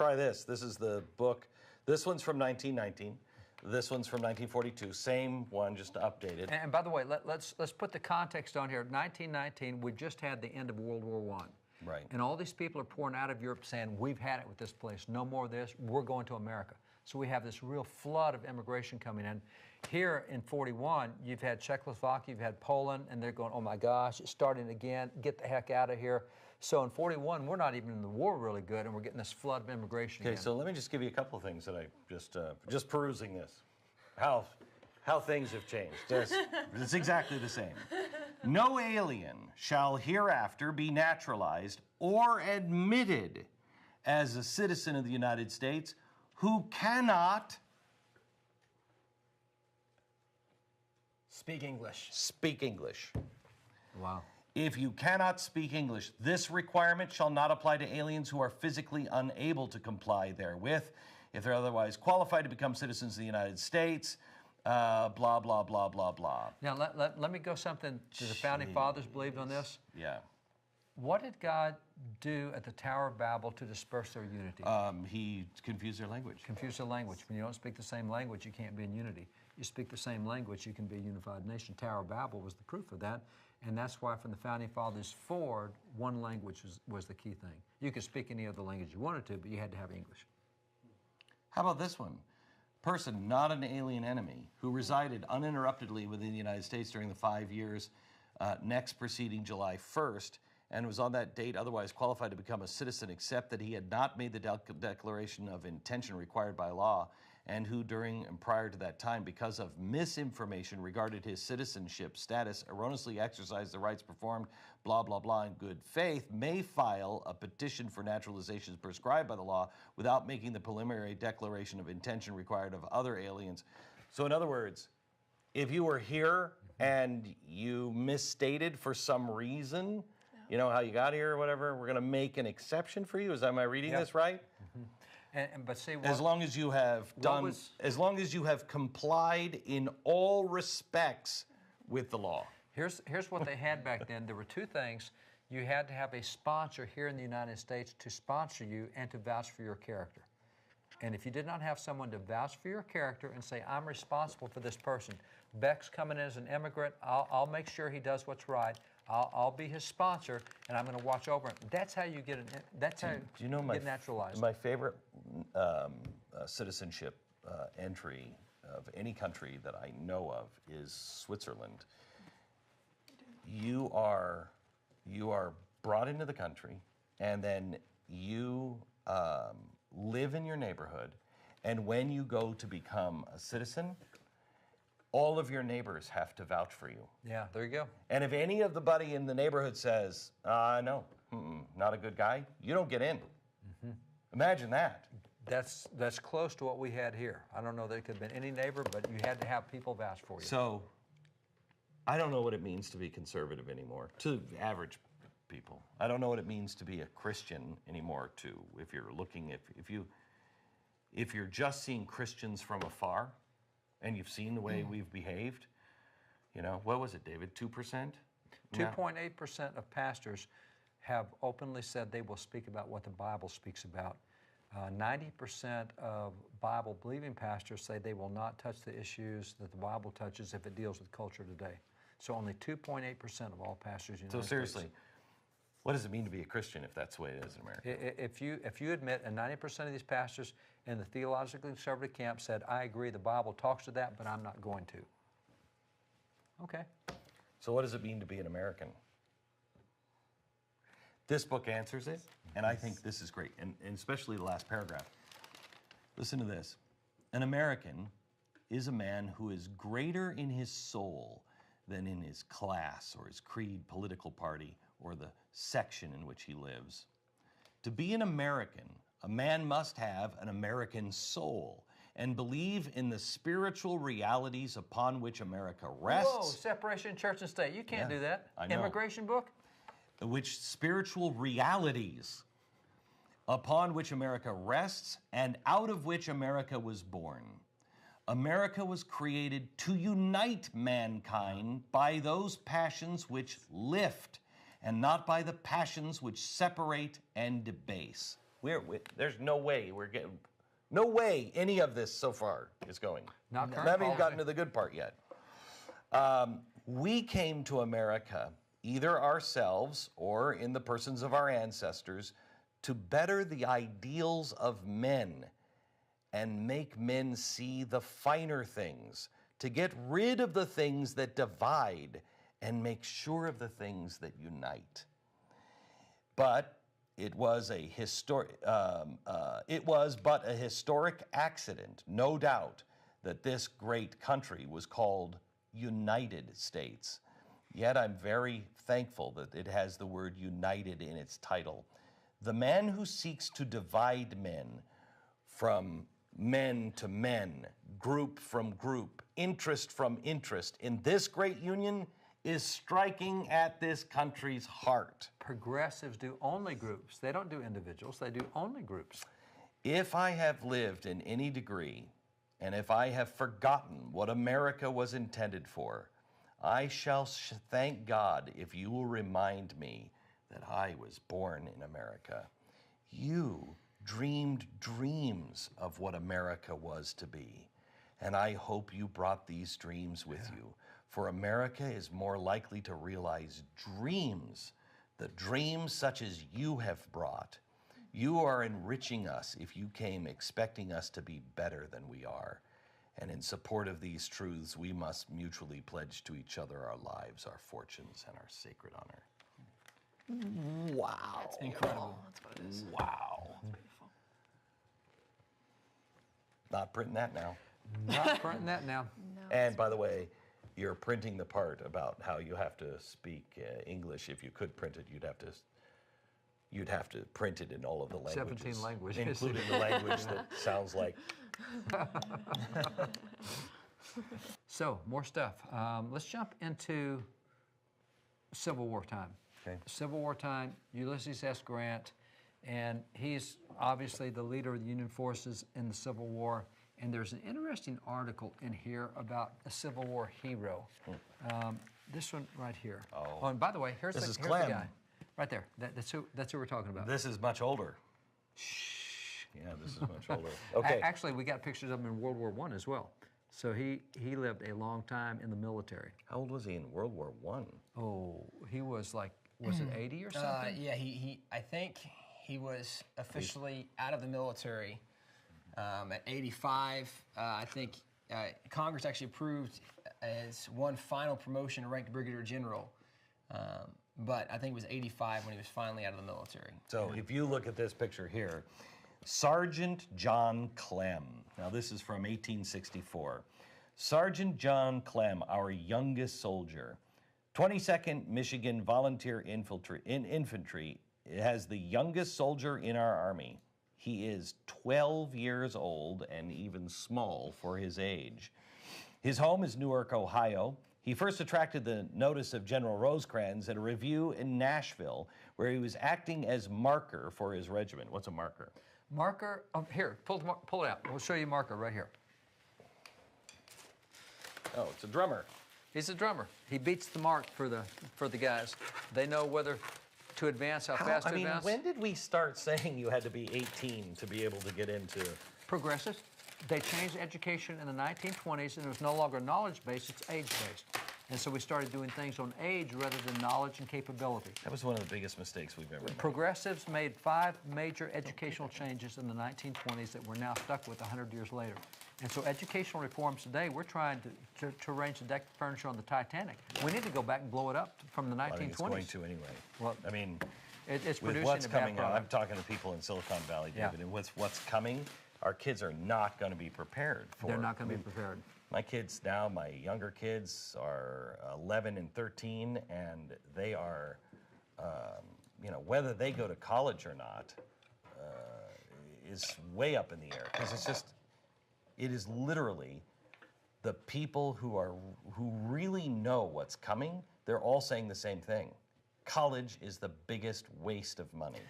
try this. This is the book. This one's from 1919. This one's from 1942. Same one, just updated. And by the way, let's put the context on here. 1919, we just had the end of World War I. Right. And all these people are pouring out of Europe saying, we've had it with this place. No more of this. We're going to America. So we have this real flood of immigration coming in. Here in 41, you've had Czechoslovakia, you've had Poland, and they're going, oh my gosh, it's starting again. Get the heck out of here. So in 41, we're not even in the war really good, and we're getting this flood of immigration Okay, again. so let me just give you a couple of things that I just perusing this. How things have changed. It's exactly the same. No alien shall hereafter be naturalized or admitted as a citizen of the United States who cannot Speak English. speak English. Wow. If you cannot speak English, this requirement shall not apply to aliens who are physically unable to comply therewith. If they're otherwise qualified to become citizens of the United States, blah, blah, blah, blah, blah. Now, let me go something to the Founding Fathers believed on this. Yeah. What did God do at the Tower of Babel to disperse their unity? He confused their language. Confuse the language. When you don't speak the same language, you can't be in unity. You speak the same language, you can be a unified nation. Tower of Babel was the proof of that. And that's why from the Founding Fathers forward, one language was the key thing. You could speak any other language you wanted to, but you had to have English. How about this one? Person, not an alien enemy, who resided uninterruptedly within the United States during the 5 years next preceding July 1st, and was on that date otherwise qualified to become a citizen except that he had not made the declaration of intention required by law, and who during and prior to that time, because of misinformation regarding his citizenship status, erroneously exercised the rights performed, blah, blah, blah, in good faith, may file a petition for naturalization prescribed by the law without making the preliminary declaration of intention required of other aliens. So in other words, if you were here and you misstated for some reason, you know how you got here or whatever, we're going to make an exception for you. Am I reading this right? Mm-hmm. But see, as long as you have done, as long as you have complied in all respects with the law. Here's what they had back then. There were two things. You had to have a sponsor here in the United States to sponsor you and to vouch for your character. And if you did not have someone to vouch for your character and say, I'm responsible for this person, Beck's coming in as an immigrant, I'll make sure he does what's right, I'll be his sponsor, and I'm going to watch over him. That's how you get get naturalized. My favorite citizenship entry of any country that I know of is Switzerland. You are brought into the country, and then you live in your neighborhood, and when you go to become a citizen, all of your neighbors have to vouch for you. Yeah, there you go. And if any of the buddy in the neighborhood says, no, not a good guy, you don't get in. Mm-hmm. Imagine that. That's close to what we had here. I don't know that it could have been any neighbor, but you had to have people vouch for you. So, I don't know what it means to be conservative anymore, to average people. I don't know what it means to be a Christian anymore, too. If you're looking, if you're just seeing Christians from afar, and you've seen the way we've behaved, you know, what was it, David, 2%? 2.8% of pastors have openly said they will speak about what the Bible speaks about. 90% of Bible-believing pastors say they will not touch the issues that the Bible touches if it deals with culture today. So only 2.8% of all pastors in the United States. So seriously, what does it mean to be a Christian if that's the way it is in America? If you admit, and 90% of these pastors in the theologically conservative camp said, I agree, the Bible talks to that, but I'm not going to. Okay. So what does it mean to be an American? This book answers it, and I think this is great, and especially the last paragraph. Listen to this. An American is a man who is greater in his soul than in his class or his creed, political party, or the section in which he lives. To be an American, a man must have an American soul and believe in the spiritual realities upon which America rests. Whoa, separation of church and state. You can't do that. I know. Immigration book? Which spiritual realities upon which America rests and out of which America was born. America was created to unite mankind by those passions which lift and not by the passions which separate and debase. There's no way we're getting, no way any of this so far is going. Not current We haven't even policy. gotten to the good part yet. We came to America, either ourselves or in the persons of our ancestors, to better the ideals of men and make men see the finer things, to get rid of the things that divide and make sure of the things that unite. But it was but a historic accident, no doubt, that this great country was called United States. Yet I'm very thankful that it has the word united in its title. The man who seeks to divide men from men to men, group from group, interest from interest in this great union is striking at this country's heart. Progressives do only groups. They don't do individuals. They do only groups. If I have lived in any degree, and if I have forgotten what America was intended for, I shall thank God if you will remind me that I was born in America. You dreamed dreams of what America was to be, and I hope you brought these dreams with you, for America is more likely to realize dreams, the dreams such as you have brought. You are enriching us if you came expecting us to be better than we are. And in support of these truths, we must mutually pledge to each other our lives, our fortunes, and our sacred honor. Wow. That's incredible. That's what it is. Wow. Not printing that now. Not printing that now. And by the way, you're printing the part about how you have to speak English. If you could print it, you'd have to print it in all of the languages. 17 languages. Including the language that sounds like. So, more stuff. Let's jump into Civil War time. Okay. Civil War time, Ulysses S. Grant, and he's obviously the leader of the Union forces in the Civil War. And there's an interesting article in here about a Civil War hero. This one right here. Oh. And by the way, here's the Clem. guy. Right there. That's who we're talking about. This is much older. Shh. Yeah, this is much older. Okay. Actually, we got pictures of him in World War I as well. So he lived a long time in the military. How old was he in World War I? Oh, he was like, was it 80 or something? Yeah, I think he was officially out of the military at 85. I think Congress actually approved as one final promotion to rank to brigadier general. But I think it was 85 when he was finally out of the military. So if you look at this picture here, Sergeant John Clem. Now this is from 1864. Sergeant John Clem, our youngest soldier, 22nd Michigan Volunteer Infantry, has the youngest soldier in our army. He is 12 years old and even small for his age. His home is Newark, Ohio. He first attracted the notice of General Rosecrans at a review in Nashville, where he was acting as marker for his regiment. What's a marker? Marker, here, pull it out. We'll show you marker right here. Oh, it's a drummer. He's a drummer. He beats the mark for the guys. They know whether to advance, how fast to advance. When did we start saying you had to be 18 to be able to get into? Progressives. They changed education in the 1920s, and it was no longer knowledge-based, it's age-based. And so we started doing things on age rather than knowledge and capability. That was one of the biggest mistakes we've ever made. Progressives made 5 major educational changes in the 1920s that we're now stuck with 100 years later. And so educational reforms today, we're trying to arrange the deck furniture on the Titanic. We need to go back and blow it up from the 1920s. I think it's going to anyway. Well, I mean, it's with producing what's a bad coming out, I'm product. talking to people in Silicon Valley, Yeah. David, and with what's coming, our kids are not going to be prepared for. They're not going to be prepared. My kids now, my younger kids are 11 and 13, and they are, whether they go to college or not is way up in the air, because it is literally the people who really know what's coming. They're all saying the same thing. College is the biggest waste of money.